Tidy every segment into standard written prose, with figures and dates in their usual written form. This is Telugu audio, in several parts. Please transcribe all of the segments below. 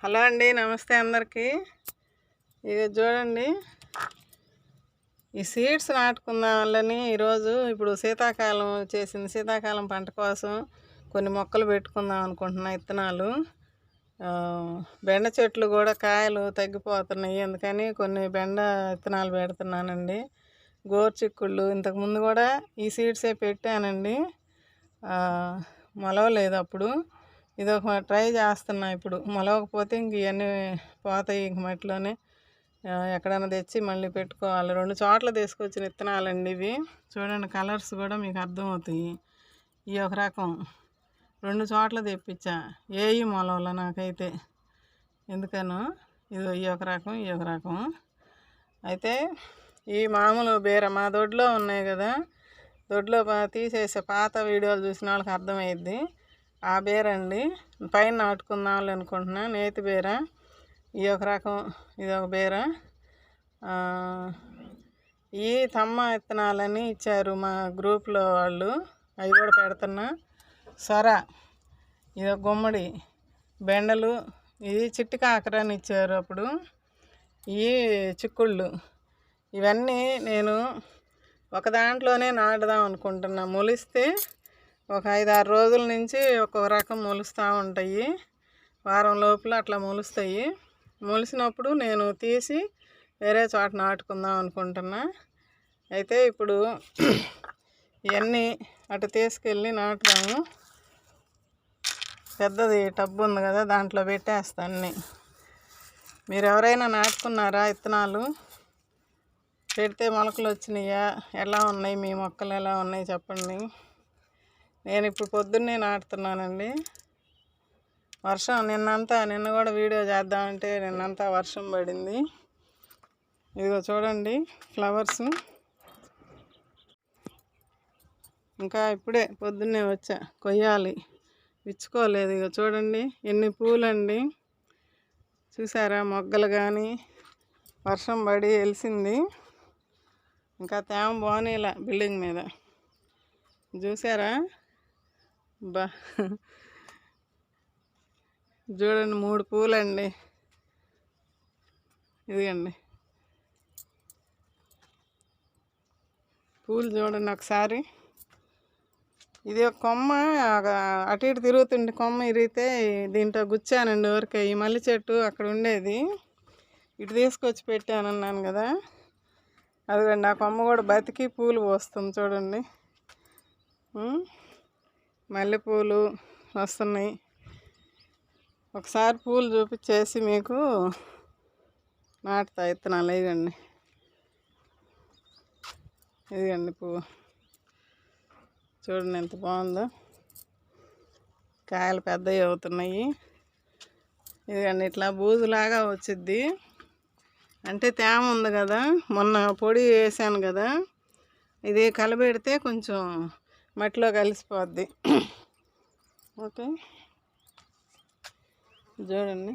హలో అండి, నమస్తే అందరికీ. ఇక చూడండి, ఈ సీడ్స్ నాటుకుందాం వాళ్ళని ఈరోజు ఇప్పుడు శీతాకాలం చేసింది. శీతాకాలం పంట కోసం కొన్ని మొక్కలు పెట్టుకుందాం అనుకుంటున్నా, ఇత్తనాలు. బెండ చెట్లు కూడా కాయలు తగ్గిపోతున్నాయి, అందుకని కొన్ని బెండ విత్తనాలు పెడుతున్నానండి. గోరుచిక్కుళ్ళు ఇంతకుముందు కూడా ఈ సీడ్సే పెట్టానండి, మొలవలేదు అప్పుడు. ఇది ఒక ట్రై చేస్తున్నా. ఇప్పుడు మొలవకపోతే ఇంక ఇవన్నీ పోతాయి, ఇంక మట్టిలోనే ఎక్కడైనా తెచ్చి మళ్ళీ పెట్టుకోవాలి. 2 చోట్ల తీసుకొచ్చిన విత్తనాలండి ఇవి. చూడండి, కలర్స్ కూడా మీకు అర్థమవుతాయి. ఈ ఒక రకం 2 చోట్ల తెప్పించా, ఏవి మొలవల నాకైతే ఎందుకనో. ఇది ఈ ఒక రకం, ఈ ఒక రకం. అయితే ఈ మామూలు బీర మా దొడ్లో ఉన్నాయి కదా, దొడ్లో తీసేసే పాత వీడియోలు చూసిన వాళ్ళకి అర్థమైద్ది. ఆ బీర అండి, పైన నాటుకుందాం అనుకుంటున్నా. నేతి బీర ఈ ఒక రకం, ఇది ఒక బీర. ఈ తమ్మ విత్తనాలని ఇచ్చారు మా గ్రూప్లో వాళ్ళు, అవి కూడా పెడుతున్నా. సొర, ఇది ఒక గుమ్మడి. బెండలు, ఇది చిట్టి కాకరని ఇచ్చారు అప్పుడు. ఈ చిక్కుళ్ళు, ఇవన్నీ నేను ఒక దాంట్లోనే నాటుదాం అనుకుంటున్నా. మొలిస్తే ఒక 5-6 రోజుల నుంచి ఒక్కొక్క రకం మొలుస్తూ ఉంటాయి. వారం లోపల అట్లా మొలుస్తాయి. మొలిసినప్పుడు నేను తీసి వేరే చోట నాటుకుందాం అనుకుంటున్నా. అయితే ఇప్పుడు ఇవన్నీ అటు తీసుకెళ్ళి నాటుదాము. పెద్దది టబ్బు ఉంది కదా, దాంట్లో పెట్టేస్తాను అన్నీ. మీరు ఎవరైనా నాటుకున్నారా విత్తనాలు? పెడితే మొలకలు వచ్చినాయా? ఎలా ఉన్నాయి మీ మొక్కలు, ఎలా ఉన్నాయి చెప్పండి. నేను ఇప్పుడు పొద్దున్నే నాటుతున్నానండి. వర్షం నిన్న కూడా వీడియో చేద్దామంటే నిన్నంతా వర్షం పడింది. ఇదిగో చూడండి, ఫ్లవర్స్ ఇంకా ఇప్పుడే పొద్దున్నే వచ్చా, కొయ్యాలి, విచ్చుకోలేదు. ఇక చూడండి ఎన్ని పూలండి, చూసారా? మొగ్గలు కానీ వర్షం పడి వెలిసింది, ఇంకా తేమ బానేలా బిల్డింగ్ మీద. చూసారా? బా చూడండి, 3 పూలండి. ఇదిగండి పూలు చూడండి ఒకసారి. ఇది ఒక కొమ్మ అటు ఇటు తిరుగుతుండే కొమ్మ ఇరిగితే దీంట్లో గుచ్చానండి ఊరికే. ఈ మల్లి చెట్టు అక్కడ ఉండేది, ఇటు తీసుకొచ్చి పెట్టానన్నాను కదా, అదిగండి ఆ కొమ్మ కూడా బతికి పూలు పోస్తుంది చూడండి. మల్లెపూలు వస్తున్నాయి. ఒకసారి పూలు చూపించేసి మీకు నాటుతా విత్తనాలు. ఇదిగండి పువ్వు చూడండి ఎంత బాగుందో, కాయలు పెద్దవి అవుతున్నాయి. ఇదిగండి ఇట్లా బూజులాగా వచ్చిద్ది, అంటే తేమ ఉంది కదా, మొన్న పొడి వేసాను కదా, ఇది కలబెడితే కొంచెం మట్టిలో కలిసిపోద్ది. ఓకే, చూడండి.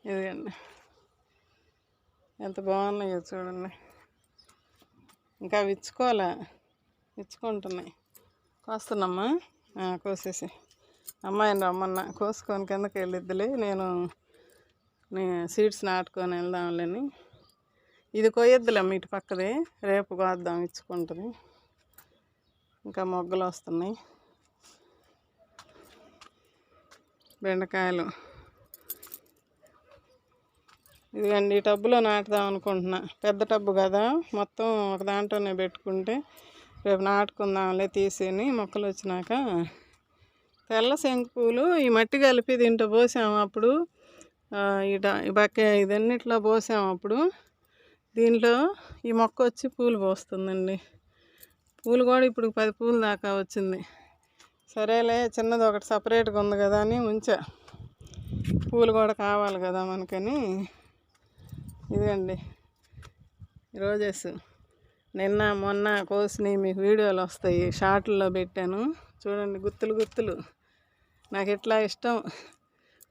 ఇదిగండి ఎంత బాగున్నాయో చూడండి. ఇంకా విచ్చుకుంటున్నాయి. కోస్తున్నామ్మా, కోసేసి అమ్మాయిని రమ్మన్నా, కోసుకొని కిందకి వెళ్ళిద్దిలే. నేను సీడ్స్ నాటుకొని వెళ్దాంలేని. ఇది కొయ్యొద్దులేమ్మ, ఇటు పక్కది రేపు కోద్దాం, ఇచ్చుకుంటుంది. ఇంకా మొగ్గలు వస్తున్నాయి. బెండకాయలు ఇదిగండి ఈ టబ్బులో నాటుదాం అనుకుంటున్నా. పెద్ద టబ్బు కదా, మొత్తం ఒక దాంట్లోనే పెట్టుకుంటే రేపు నాటుకుందాంలే తీసేని. మొక్కలు వచ్చినాక తెల్ల శంకు పూలు ఈ మట్టి కలిపి దీంట్లో పోసాము అప్పుడు, ఇదన్నిట్లో పోసాము అప్పుడు. దీంట్లో ఈ మొక్క వచ్చి పూలు పోస్తుందండి. పూలు కూడా ఇప్పుడు 10 పూలు దాకా వచ్చింది. సరేలే, చిన్నది ఒకటి సపరేట్గా ఉంది కదా అని ఉంచా, పూలు కూడా కావాలి కదా మనకని. ఇదిగండి రోజెస్, నిన్న మొన్న కోసినవి మీకు వీడియోలు వస్తాయి, షార్ట్లో పెట్టాను చూడండి. గుత్తులు నాకు ఇట్లా ఇష్టం,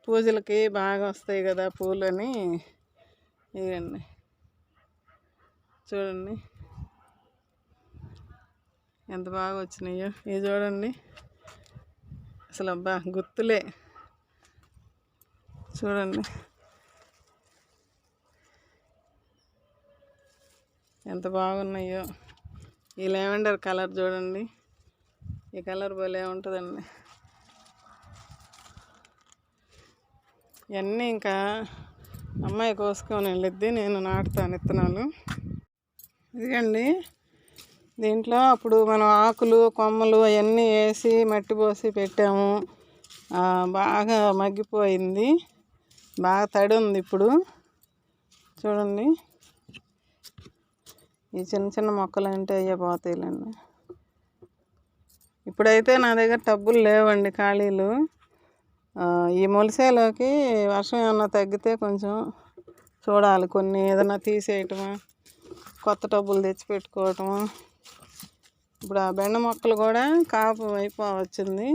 పూజలకి బాగా వస్తాయి కదా పూలని. ఇదిగండి చూడండి ఎంత బాగా వచ్చినాయో. ఇవి చూడండి అసలు, అబ్బా గుత్తులే. చూడండి ఎంత బాగున్నాయో. ఈ లెవెండర్ కలర్ చూడండి, ఈ కలర్ భలే ఉంటుందండి. ఇవన్నీ ఇంకా అమ్మాయి కోసుకొని వెళ్ళిద్ది, నేను నాటుతాను విత్తనాలు. ఇదిగండి, దీంట్లో అప్పుడు మనం ఆకులు కొమ్మలు అవన్నీ వేసి మట్టి పోసి పెట్టాము. బాగా మగ్గిపోయింది, బాగా తడి ఉంది. ఇప్పుడు చూడండి, ఈ చిన్న చిన్న మొక్కలు అంటే అయ్యే పోతాయిలండి. ఇప్పుడైతే నా దగ్గర టబ్బులు లేవండి, ఖాళీలు. ఈ మొలిసేలోకి వర్షం ఏమన్నా తగ్గితే కొంచెం చూడాలి, కొన్ని ఏదైనా తీసేయటమా, కొత్త టబ్బులు తెచ్చి పెట్టుకోవటము. ఇప్పుడు ఆ బెండ మొక్కలు కూడా కాపు అయిపోవచ్చింది,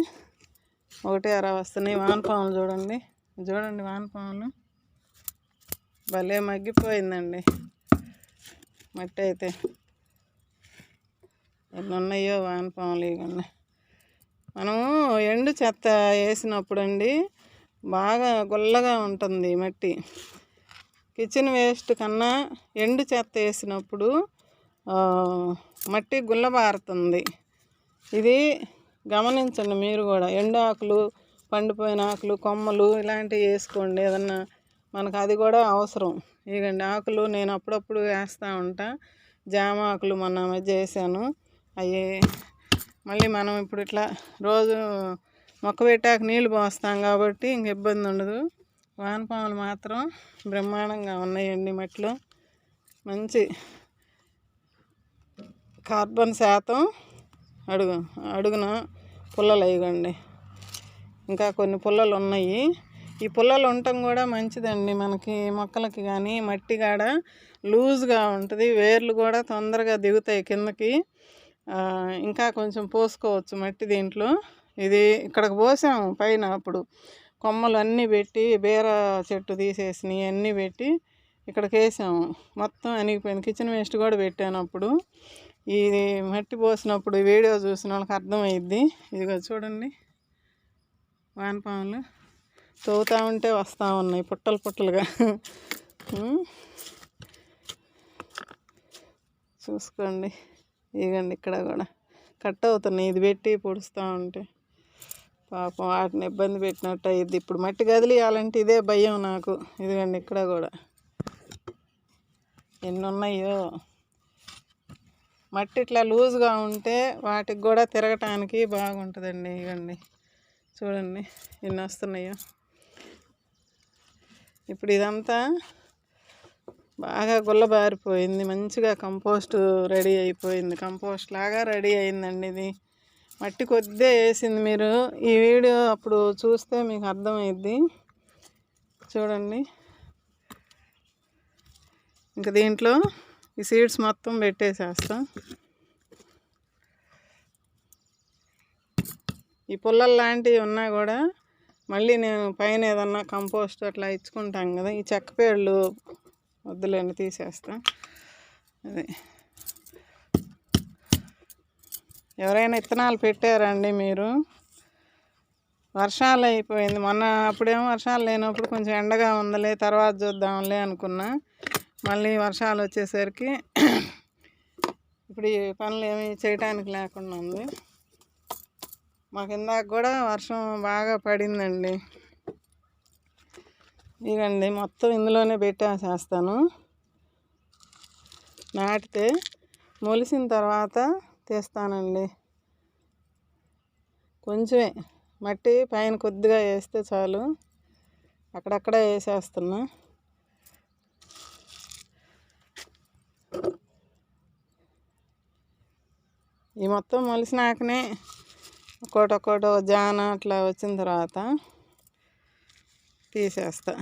ఒకటే అరా వస్తున్నాయి. వానపాములు చూడండి, చూడండి వానపాములు భలే మగ్గిపోయిందండి మట్టి అయితే. ఎన్ని ఉన్నాయో వానపాములు. ఇవన్నీ మనము ఎండు చెత్త వేసినప్పుడు అండి బాగా గుల్లగా ఉంటుంది మట్టి. కిచెన్ వేస్ట్ కన్నా ఎండు చెత్త వేసినప్పుడు మట్టి గుల్లబారుతుంది. ఇది గమనించండి మీరు కూడా. ఎండు ఆకులు, పండిపోయిన ఆకులు, కొమ్మలు ఇలాంటివి వేసుకోండి, ఏదన్నా మనకు అది కూడా అవసరం. ఇదిగండి ఆకులు నేను అప్పుడప్పుడు వేస్తూ ఉంటా. జామ ఆకులు మొన్న మధ్య వేసాను. అవి మళ్ళీ మనం ఇప్పుడు ఇట్లా రోజు మొక్క పెట్టాక నీళ్ళు పోస్తాం కాబట్టి ఇంక ఇబ్బంది ఉండదు. వానపాములు మాత్రం బ్రహ్మాండంగా ఉన్నాయండి మట్టిలో. మంచి కార్బన్ శాతం అడుగున పుల్లలు అయ్యండి. ఇంకా కొన్ని పుల్లలు ఉన్నాయి. ఈ పుల్లలు ఉండటం కూడా మంచిదండి మనకి, మొక్కలకి. కానీ మట్టి కాడ లూజ్గా ఉంటుంది, వేర్లు కూడా తొందరగా దిగుతాయి కిందకి. ఇంకా కొంచెం పోసుకోవచ్చు మట్టి దీంట్లో. ఇది ఇక్కడికి పోసాము పైన, అప్పుడు కొమ్మలు అన్నీ పెట్టి బీర చెట్టు తీసేసినవి అన్నీ పెట్టి ఇక్కడికి వేసాము. మొత్తం అనిగిపోయింది. కిచెన్ వేస్ట్ కూడా పెట్టాను అప్పుడు. ఇది మట్టి పోసినప్పుడు వీడియో చూసిన వాళ్ళకి అర్థమైద్ది. ఇదిగో చూడండి, వానపాములు తవ్వుతూ ఉంటే వస్తూ ఉన్నాయి పుట్టలు పుట్టలుగా. చూసుకోండి, ఇదిగండి ఇక్కడ కూడా కట్ అవుతున్నాయి. ఇది పెట్టి పొడుస్తూ ఉంటే పాపం వాటిని ఇబ్బంది పెట్టినట్టు అయ్యిద్ది. ఇప్పుడు మట్టి కదిలియాలంటే ఇదే భయం నాకు. ఇదిగండి ఇక్కడ కూడా ఎన్ని ఉన్నాయో. మట్టి ఇట్లా లూజ్గా ఉంటే వాటికి కూడా తిరగటానికి బాగుంటుందండి. ఇవ్వండి చూడండి ఎన్ని వస్తున్నాయో. ఇప్పుడు ఇదంతా బాగా గుల్లబారిపోయింది, మంచిగా కంపోస్ట్ రెడీ అయిపోయింది. కంపోస్ట్ లాగా రెడీ అయిందండి. ఇది మట్టి కొద్దిగా వేసింది. మీరు ఈ వీడియో అప్పుడు చూస్తే మీకు అర్థమైద్ది. చూడండి, ఇంకా దీంట్లో ఈ సీడ్స్ మొత్తం పెట్టేసేస్తాం. ఈ పుల్లలు లాంటివి ఉన్నా కూడా మళ్ళీ నేను పైన ఏదన్నా కంపోస్ట్ అట్లా ఇచ్చుకుంటాం కదా, ఈ చెక్క పేళ్ళు వద్దులేండి తీసేస్తా. అదే ఎవరైనా విత్తనాలు పెట్టారండి మీరు? వర్షాలు అయిపోయింది మొన్న, అప్పుడేమో వర్షాలు లేనప్పుడు కొంచెం ఎండగా ఉందలే తర్వాత చూద్దాంలే అనుకున్నా. మళ్ళీ వర్షాలు వచ్చేసరికి ఇప్పుడు ఈ పనులు ఏమీ చేయటానికి లేకుండా ఉంది. మాకు ఇందాక కూడా వర్షం బాగా పడిందండి. ఇదండి మొత్తం ఇందులోనే పెట్టేసేస్తాను. నాటితే మొలిసిన తర్వాత తీస్తానండి. కొంచెమే మట్టి పైన కొద్దిగా వేస్తే చాలు, అక్కడక్కడే వేసేస్తున్నా. ఈ మొత్తం మొలిసినాకనే ఒక్కోటొక్కోటో జాన అట్లా వచ్చిన తర్వాత తీసేస్తా.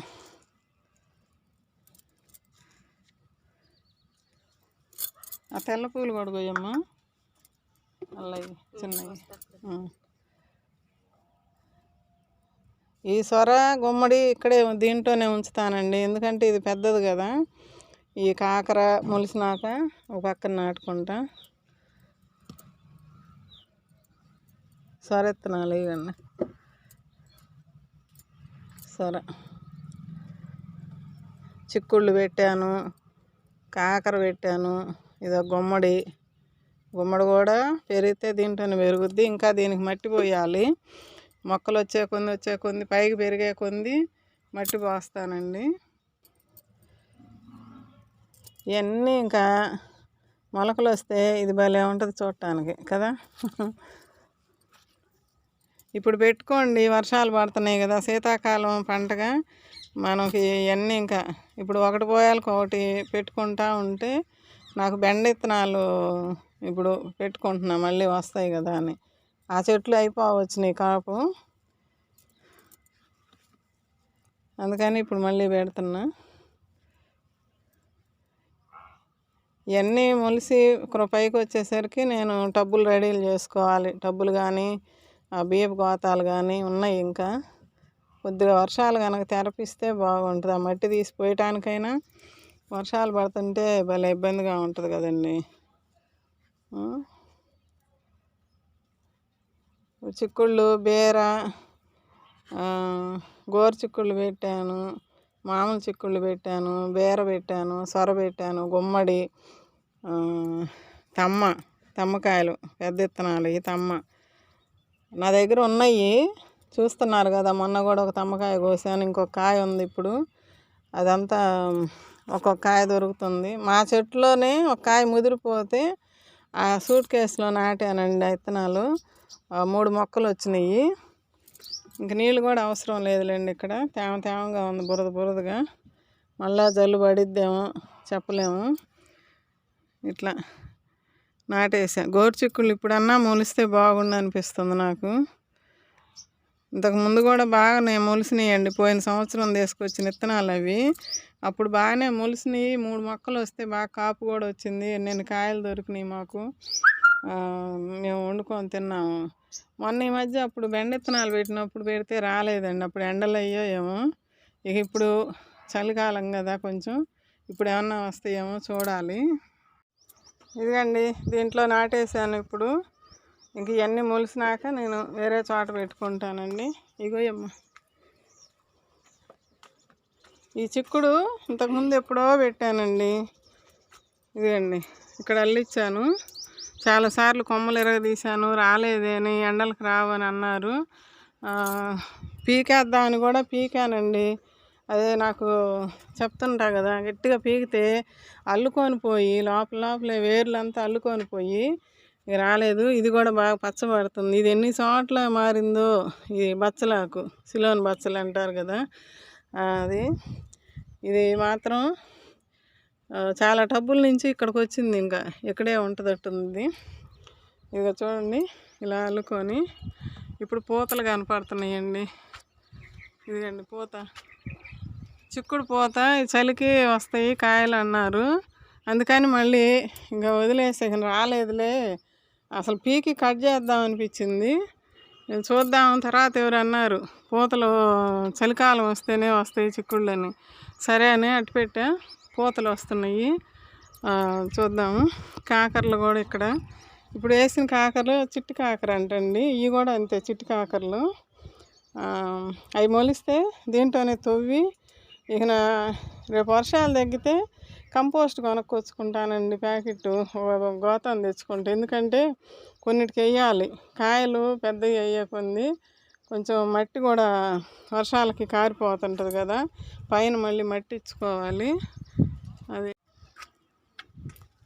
ఆ తెల్ల పూలు కూడా కొయ్యమ్మా, అల్లవి చిన్నవి. ఈ సొర గుమ్మడి ఇక్కడే దీంట్లోనే ఉంచుతానండి, ఎందుకంటే ఇది పెద్దది కదా. ఈ కాకర మొలిసినాక ఒక పక్కన నాటుకుంటా. సొర విత్తనాలు ఇవన్నీ సొర చిక్కుళ్ళు పెట్టాను, కాకర పెట్టాను. ఇదో గుమ్మడి కూడా పెరిగితే దీంట్లోనే పెరుగుద్ది. ఇంకా దీనికి మట్టి పోయాలి. మొక్కలు వచ్చే కొంది పైకి పెరిగే కొంది మట్టి పోస్తానండి. ఇవన్నీ ఇంకా మొలకలు వస్తే ఇది భలే ఉంటుంది చూడటానికి కదా. ఇప్పుడు పెట్టుకోండి, వర్షాలు పడుతున్నాయి కదా, శీతాకాలం పంటగా మనకి ఇవన్నీ ఇంకా ఇప్పుడు ఒకటి పోయాలకు ఒకటి పెట్టుకుంటా ఉంటే నాకు బెండ విత్తనాలు ఇప్పుడు పెట్టుకుంటున్నా, మళ్ళీ వస్తాయి కదా అని. ఆ చెట్లు వచ్చినాయి కాపు, అందుకని ఇప్పుడు మళ్ళీ పెడుతున్నా. ఇవన్నీ మొలిసి పైకి వచ్చేసరికి నేను టబ్బులు రెడీలు చేసుకోవాలి. టబ్బులు కానీ బియ్యపు గోతాలు కానీ ఉన్నాయి. ఇంకా కొద్దిగా వర్షాలు కనుక తెరపిస్తే బాగుంటుంది. ఆ మట్టి తీసిపోయటానికైనా వర్షాలు పడుతుంటే భలే ఇబ్బందిగా ఉంటుంది కదండి. చిక్కుళ్ళు, బీర, గోరు చిక్కుళ్ళు పెట్టాను, మామూలు చిక్కుళ్ళు పెట్టాను, బీర పెట్టాను, సొర పెట్టాను, గుమ్మడి, తమ్మకాయలు పెద్ద విత్తనాలు. ఈ నా దగ్గర ఉన్నాయి, చూస్తున్నారు కదా. మొన్న కూడా ఒక తమ్మకాయ కోసాను, ఇంకొక కాయ ఉంది ఇప్పుడు. అదంతా ఒక్కొక్క కాయ దొరుకుతుంది. మా చెట్టులోనే ఒక కాయ ముదిరిపోతే ఆ సూట్ కేసులో నాటానండి ఆ విత్తనాలు. 3 మొక్కలు వచ్చినాయి. ఇంక నీళ్ళు కూడా అవసరం లేదులేండి. ఇక్కడ తేమగా ఉంది, బురదగా. మళ్ళా జల్లు పడిద్దేమో చెప్పలేము. ఇట్లా నాటేసా. గోరు చిక్కుళ్ళు ఇప్పుడన్నా మొలిస్తే బాగుండు అనిపిస్తుంది నాకు. ఇంతకుముందు కూడా బాగానే మొలిసినాయండి. పోయిన సంవత్సరం తీసుకొచ్చిన విత్తనాలు అవి. అప్పుడు బాగానే మొలిసినాయి. 3 మొక్కలు వస్తే బాగా కాపు కూడా వచ్చింది. ఎన్ని కాయలు దొరికినాయి మాకు, మేము వండుకొని తిన్నాము. మొన్న ఈ మధ్య అప్పుడు బెండ విత్తనాలు పెట్టినప్పుడు పెడితే రాలేదండి. అప్పుడు ఎండలు అయ్యో ఏమో. ఇక ఇప్పుడు చలికాలం కదా కొంచెం, ఇప్పుడు ఏమన్నా వస్తాయేమో చూడాలి. ఇదిగండి దీంట్లో నాటేసాను. ఇప్పుడు ఇంక ఇవన్నీ మొలిసినాక నేను వేరే చోట పెట్టుకుంటానండి. ఇగోయమ్మ, ఈ చిక్కుడు ఇంతకుముందు ఎప్పుడో పెట్టానండి. ఇదిగండి ఇక్కడ అల్లిచ్చాను. చాలాసార్లు కొమ్మలు ఎరగదీశాను, రాలేదని, ఎండలకు రావని అన్నారు. పీకేద్దామని కూడా పీకానండి. అదే నాకు చెప్తుంటా కదా, గట్టిగా పీకితే అల్లుకొని పోయి లోపలే వేర్లంతా అల్లుకొని పోయి ఇక రాలేదు. ఇది కూడా బాగా పచ్చబడుతుంది. ఇది ఎన్ని చోట్ల మారిందో. ఇది బచ్చలాకు, సిలోన్ బచ్చలు అంటారు కదా అది. ఇది మాత్రం చాలా టబ్బుల నుంచి ఇక్కడికి వచ్చింది. ఇంకా ఇక్కడే ఉంటుందట్టుంది. ఇక చూడండి ఇలా అల్లుకొని ఇప్పుడు పూతలు కనపడుతున్నాయండి. ఇదిగండి పూత, చిక్కుడు పూత. చలికి వస్తాయి కాయలు అన్నారు, అందుకని మళ్ళీ ఇంకా వదిలేసే. రాలేదులే, అసలు పీకి కట్ చేద్దాం అనిపించింది. నేను చూద్దాం. తర్వాత ఎవరు అన్నారు పూతలు చలికాలం వస్తేనే వస్తాయి చిక్కుళ్ళని. సరే అని అటు పెట్టా. పూతలు వస్తున్నాయి, చూద్దాము. కాకరలు కూడా ఇక్కడ ఇప్పుడు వేసిన కాకరలు చిట్టి కాకర అంటండి. ఇవి కూడా అంతే, చిట్టి కాకరలు. అవి మొలిస్తే దీంట్లోనే తవ్వి ఇక రేపు వర్షాలు తగ్గితే కంపోస్ట్ కొనుక్కొచ్చుకుంటానండి. ప్యాకెట్ గోతం తెచ్చుకుంటే, ఎందుకంటే కొన్నిటికి వేయాలి. కాయలు పెద్దవి అయ్యే కొంది కొంచెం మట్టి కూడా వర్షాలకి కారిపోతుంటుంది కదా, పైన మళ్ళీ మట్టి ఇచ్చుకోవాలి. అది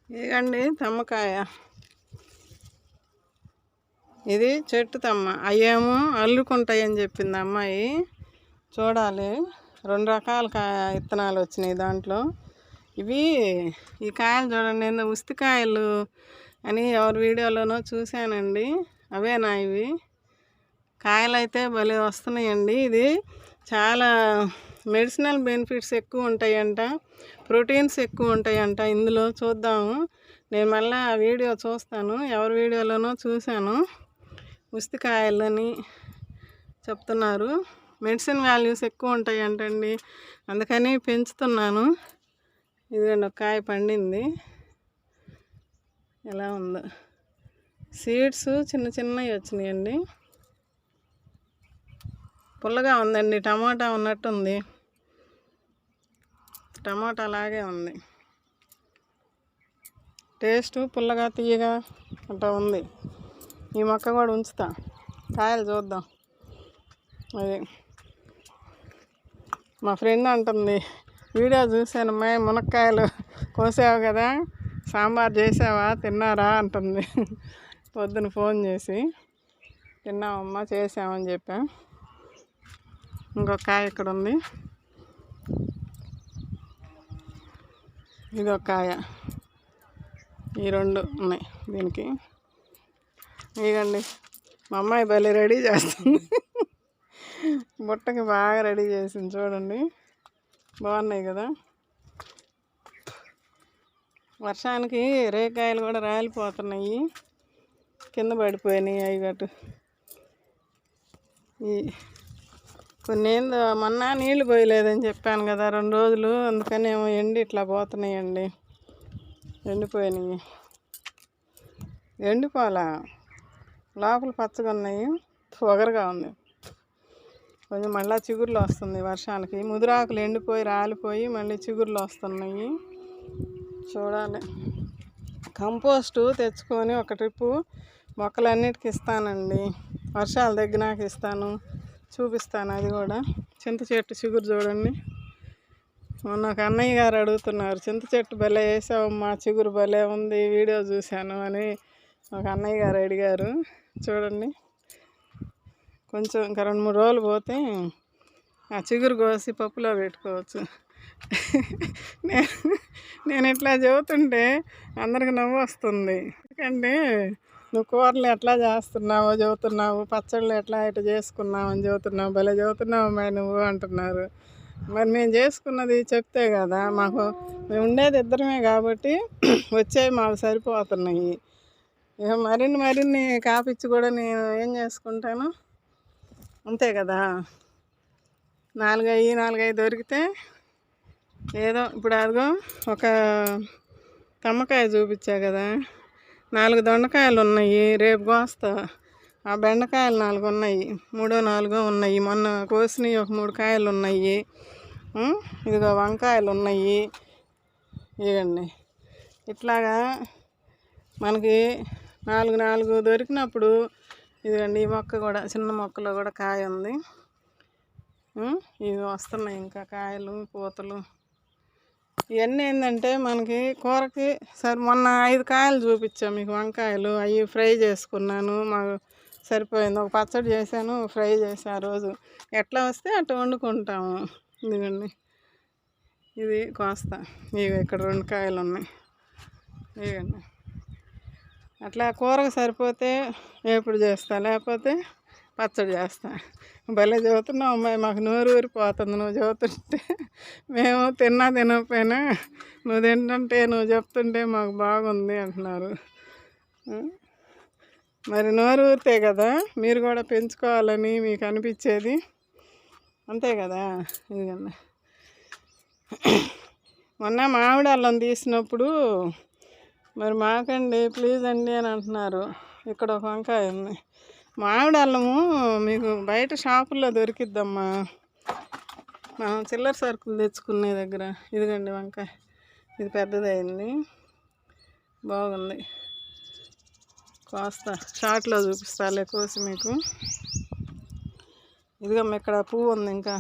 ఇదిగండి తమ్మకాయ. ఇది చెట్టు తమ్మ. అయ్యేమో అల్లుకుంటాయని చెప్పింది అమ్మాయి. చూడాలి. 2 రకాల విత్తనాలు వచ్చినాయి దాంట్లో. ఈ కాయలు చూడండి, ఏందో ఉస్తికాయలు అని ఎవరి వీడియోలోనో చూశానండి. అవేనా ఇవి? కాయలు అయితే భలే వస్తున్నాయండి. ఇది చాలా మెడిసినల్ బెనిఫిట్స్ ఎక్కువ ఉంటాయంట, ప్రోటీన్స్ ఎక్కువ ఉంటాయంట ఇందులో. చూద్దాము. నేను మళ్ళీ ఆ వీడియో చూస్తాను, ఎవరి వీడియోలోనో చూశాను. ఉస్తికాయలని చెప్తున్నారు. మెడిసిన్ వాల్యూస్ ఎక్కువ ఉంటాయంటండి, అందుకని పెంచుతున్నాను. ఇదిగోండి ఒక కాయ పండింది, ఎలా ఉందో. సీడ్స్ చిన్నవి వచ్చినాయండి. పుల్లగా ఉందండి, టమాటా ఉన్నట్టుంది. టమాటా లాగే ఉంది. టేస్ట్ పుల్లగా తీయగా అట్లా ఉంది. ఈ మొక్క కూడా ఉంచుతా, కాయలు చూద్దాం. అది మా ఫ్రెండ్ అంటుంది, వీడియో చూశానమ్మా, మునక్కాయలు కోసావు కదా, సాంబార్ చేసావా, తిన్నారా అంటుంది. పొద్దున ఫోన్ చేసి తిన్నామమ్మా, చేసామని చెప్పా. ఇంకొక కాయ ఇక్కడ ఉంది, ఇది ఒక కాయ. ఈ రెండు ఉన్నాయి దీనికి. ఇదిగండి మా అమ్మాయి భలే రెడీ చేస్తుంది. బుట్టకి బాగా రెడీ చేసింది చూడండి, బాగున్నాయి కదా. వర్షానికి రేకాయలు కూడా రాలిపోతున్నాయి, కింద పడిపోయినాయి. అవి గట్టు ఈ కొన్ని మొన్న నీళ్ళు పోయలేదని చెప్పాను కదా 2 రోజులు, అందుకని ఏమో ఎండి ఇట్లా పోతున్నాయండి, ఎండిపోయినాయి. ఎండిపోలా, లోపల పచ్చగా ఉన్నాయి, పొగరుగా ఉంది. కొంచెం మళ్ళీ చిగుర్లు వస్తుంది వర్షానికి. ముదురాకులు ఎండిపోయి రాలిపోయి మళ్ళీ చిగుర్లు వస్తున్నాయి. చూడాలి. కంపోస్టు తెచ్చుకొని ఒక ట్రిప్పు మొక్కలన్నిటికి ఇస్తానండి, వర్షాలు తగ్గినాక ఇస్తాను, చూపిస్తాను. అది కూడా చింత చెట్టు చిగురు చూడండి. మొన్న ఒక అన్నయ్య గారు అడుగుతున్నారు, చింత చెట్టు భలే వేసావమ్మా, చిగురు భలే ఉంది, వీడియో చూశాను అని ఒక అన్నయ్య గారు అడిగారు. చూడండి, కొంచెం ఇంకా 2-3 రోజులు పోతే ఆ చిగురు కోసి పప్పులో పెట్టుకోవచ్చు. నేను ఇట్లా చెబుతుంటే అందరికి నవ్వు వస్తుంది. ఎందుకంటే నువ్వు కూరలు ఎట్లా చేస్తున్నావో చెబుతున్నావు, పచ్చళ్ళు ఎట్లా ఇట్లా చేసుకున్నావు అని చెబుతున్నావు, భలే చెబుతున్నావు మరి నువ్వు అంటున్నారు. మరి మేము చేసుకున్నది చెప్తే కదా, మాకు మేము ఉండేది ఇద్దరమే కాబట్టి వచ్చేవి మాకు సరిపోతున్నాయి. ఇక మరిన్ని కాపిచ్చి కూడా నేను ఏం చేసుకుంటాను, అంతే కదా. 4-5 దొరికితే ఏదో, ఇప్పుడు అదిగో ఒక తమ్మకాయ చూపించా కదా, 4 దొండకాయలు ఉన్నాయి, రేపు కోస్తా. ఆ బెండకాయలు 4 ఉన్నాయి, 3-4 ఉన్నాయి, మొన్న కోసినవి ఒక 3 కాయలు ఉన్నాయి. ఇదిగో వంకాయలు ఉన్నాయి. ఇవ్వండి, ఇట్లాగా మనకి 4 దొరికినప్పుడు ఇదిగండి, ఈ మొక్క కూడా చిన్న మొక్కలో కూడా కాయ ఉంది. ఇవి వస్తున్నాయి ఇంకా కాయలు పూతలు. ఇవన్నీ ఏంటంటే మనకి కూరకి సరే. మొన్న 5 కాయలు చూపించాను మీకు, వంకాయలు, అవి ఫ్రై చేసుకున్నాను, మాకు సరిపోయింది. ఒక పచ్చడి చేశాను, ఫ్రై చేసి ఆ రోజు ఎట్లా వస్తే అట్లా వండుకుంటాము. ఇదిగండి, ఇది కోస్తా. ఇవి ఇక్కడ 2 కాయలు ఉన్నాయి. ఇవ్వండి, అట్లా కూరకు సరిపోతే ఎప్పుడు చేస్తా, లేకపోతే పచ్చడి చేస్తా. భలే చదువుతున్నావు అమ్మాయి, మాకు నోరు ఊరిపోతుంది నువ్వు చదువుతుంటే. మేము తినకపోయినా నువ్వు తింటుంటే, నువ్వు చెప్తుంటే మాకు బాగుంది అంటున్నారు. మరి నోరు ఊరితే కదా మీరు కూడా పెంచుకోవాలని మీకు అనిపించేది, అంతే కదా. ఇదిగండి, మొన్న మామిడి అల్లం తీసినప్పుడు మరి మాకండి ప్లీజ్ అండి అని అంటున్నారు. ఇక్కడ ఒక వంకాయ ఉంది. మామిడి అల్లము మీకు బయట షాపుల్లో దొరికిద్దమ్మా, మనం చిల్లర సరుకులు తెచ్చుకునే దగ్గర. ఇదిగండి వంకాయ, ఇది పెద్దదైంది, బాగుంది. కోస్తా, షార్ట్లో చూపిస్తాలే కోసి మీకు. ఇదిగమ్మా ఇక్కడ పువ్వు ఉంది. ఇంకా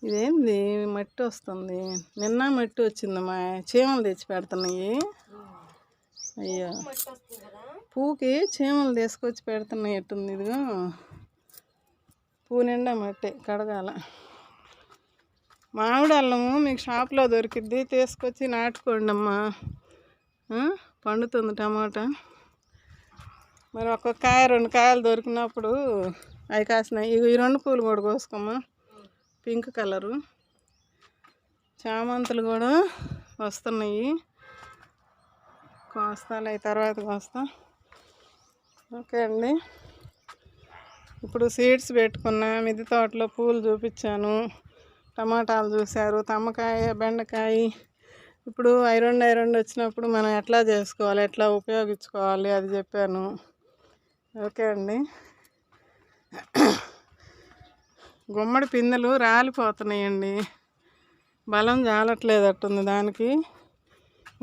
ఇదేంది మట్టి వస్తుంది, నిన్న మట్టి వచ్చిందమ్మా, చీమలు తెచ్చి పెడుతున్నాయి. అయ్యో, పువ్వుకి చీమలు తీసుకొచ్చి పెడుతున్నాయి ఎట్టుంది. ఇదిగో పువ్వు నిండా మట్టి, కడగాల. మామిడి అల్లము మీకు షాప్లో దొరికిద్ది, తీసుకొచ్చి నాటుకోండి అమ్మా, పండుతుంది టమాటా. మరి ఒక్కొక్క కాయ 2 కాయలు దొరికినప్పుడు అవి కాసినాయి. ఈ 2 పూలు కూడా కోసుకోమ్మా, పింక్ కలరు. చామంతులు కూడా వస్తున్నాయి, కోస్తాలే తర్వాత కోస్తా. ఓకే అండి, ఇప్పుడు సీడ్స్ పెట్టుకున్నా, మిద్దె తోటలో పూలు చూపించాను, టమాటాలు చూశారు, తమ్మకాయ, బెండకాయ. ఇప్పుడు అవి రెండు వచ్చినప్పుడు మనం ఎట్లా చేసుకోవాలి, ఎట్లా ఉపయోగించుకోవాలి అది చెప్పాను. ఓకే అండి. గుమ్మడి పిందెలు రాలిపోతున్నాయండి, బలం జాలట్లేదట్టుంది దానికి.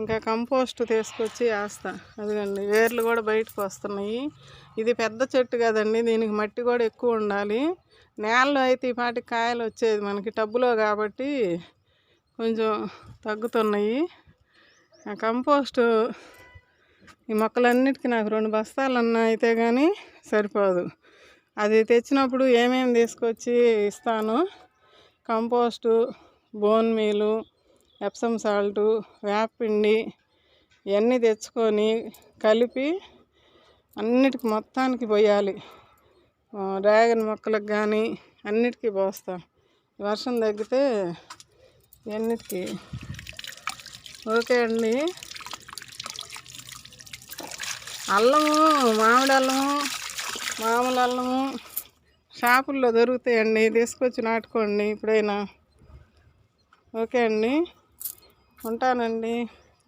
ఇంకా కంపోస్ట్ తీసుకొచ్చి వేస్తా. అదిగండి వేర్లు కూడా బయటకు వస్తున్నాయి. ఇది పెద్ద చెట్టు కదండి, దీనికి మట్టి కూడా ఎక్కువ ఉండాలి. నేలలో అయితే ఈ పాటికి కాయలు వచ్చేది, మనకి టబ్బులో కాబట్టి కొంచెం తగ్గుతున్నాయి. ఆ కంపోస్ట్ ఈ మొక్కలన్నిటికీ నాకు 2 బస్తాలన్నా అయితే కానీ సరిపోదు. అది తెచ్చినప్పుడు ఏమేమి తీసుకొచ్చి ఇస్తాను, compost, bone meal, epsom salt, వేపపిండి ఇవన్నీ తెచ్చుకొని కలిపి అన్నిటికి మొత్తానికి పోయాలి. డ్రాగన్ మొక్కలకు కానీ అన్నిటికీ పోస్తా. వర్షం తగ్గితే ఇవన్నిటికీ. ఓకే అండి. అల్లము, మామిడి అల్లము, మామూలు అల్లము షాపుల్లో దొరుకుతాయండి, తీసుకొచ్చి నాటుకోండి ఇప్పుడైనా. ఓకే అండి, ఉంటానండి.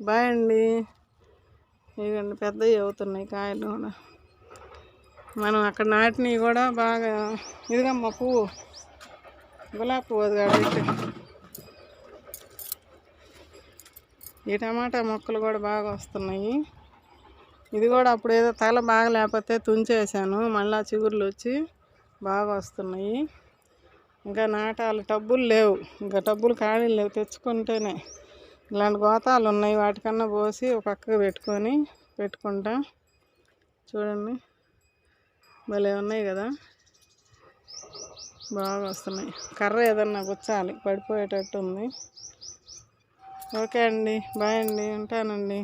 బాయ్ అండి. ఇదిగండి పెద్దవి అవుతున్నాయి కాయలు కూడా. మనం అక్కడ నాటినవి కూడా బాగా. ఇదిగమ్మా పువ్వు, గులాబీ పువ్వు అది కాబట్టి. ఈ టమాటా మొక్కలు కూడా బాగా వస్తున్నాయి. ఇది కూడా అప్పుడు ఏదో తల బాగా లేకపోతే తుంచేసాను, మళ్ళీ చిగుర్లు వచ్చి బాగా వస్తున్నాయి. ఇంకా నాటాలి, టబ్బులు లేవు, ఇంకా టబ్బులు ఖాళీలు లేవు, తెచ్చుకుంటేనే. ఇలాంటి గోతాలు ఉన్నాయి, వాటికన్నా పోసి ఒక పక్కకు పెట్టుకుంటా. చూడండి భలే ఉన్నాయి కదా, బాగా వస్తున్నాయి. కర్ర ఏదన్నా గుచ్చాలి, పడిపోయేటట్టు ఉంది. ఓకే అండి, బాయ్ అండి, ఉంటానండి.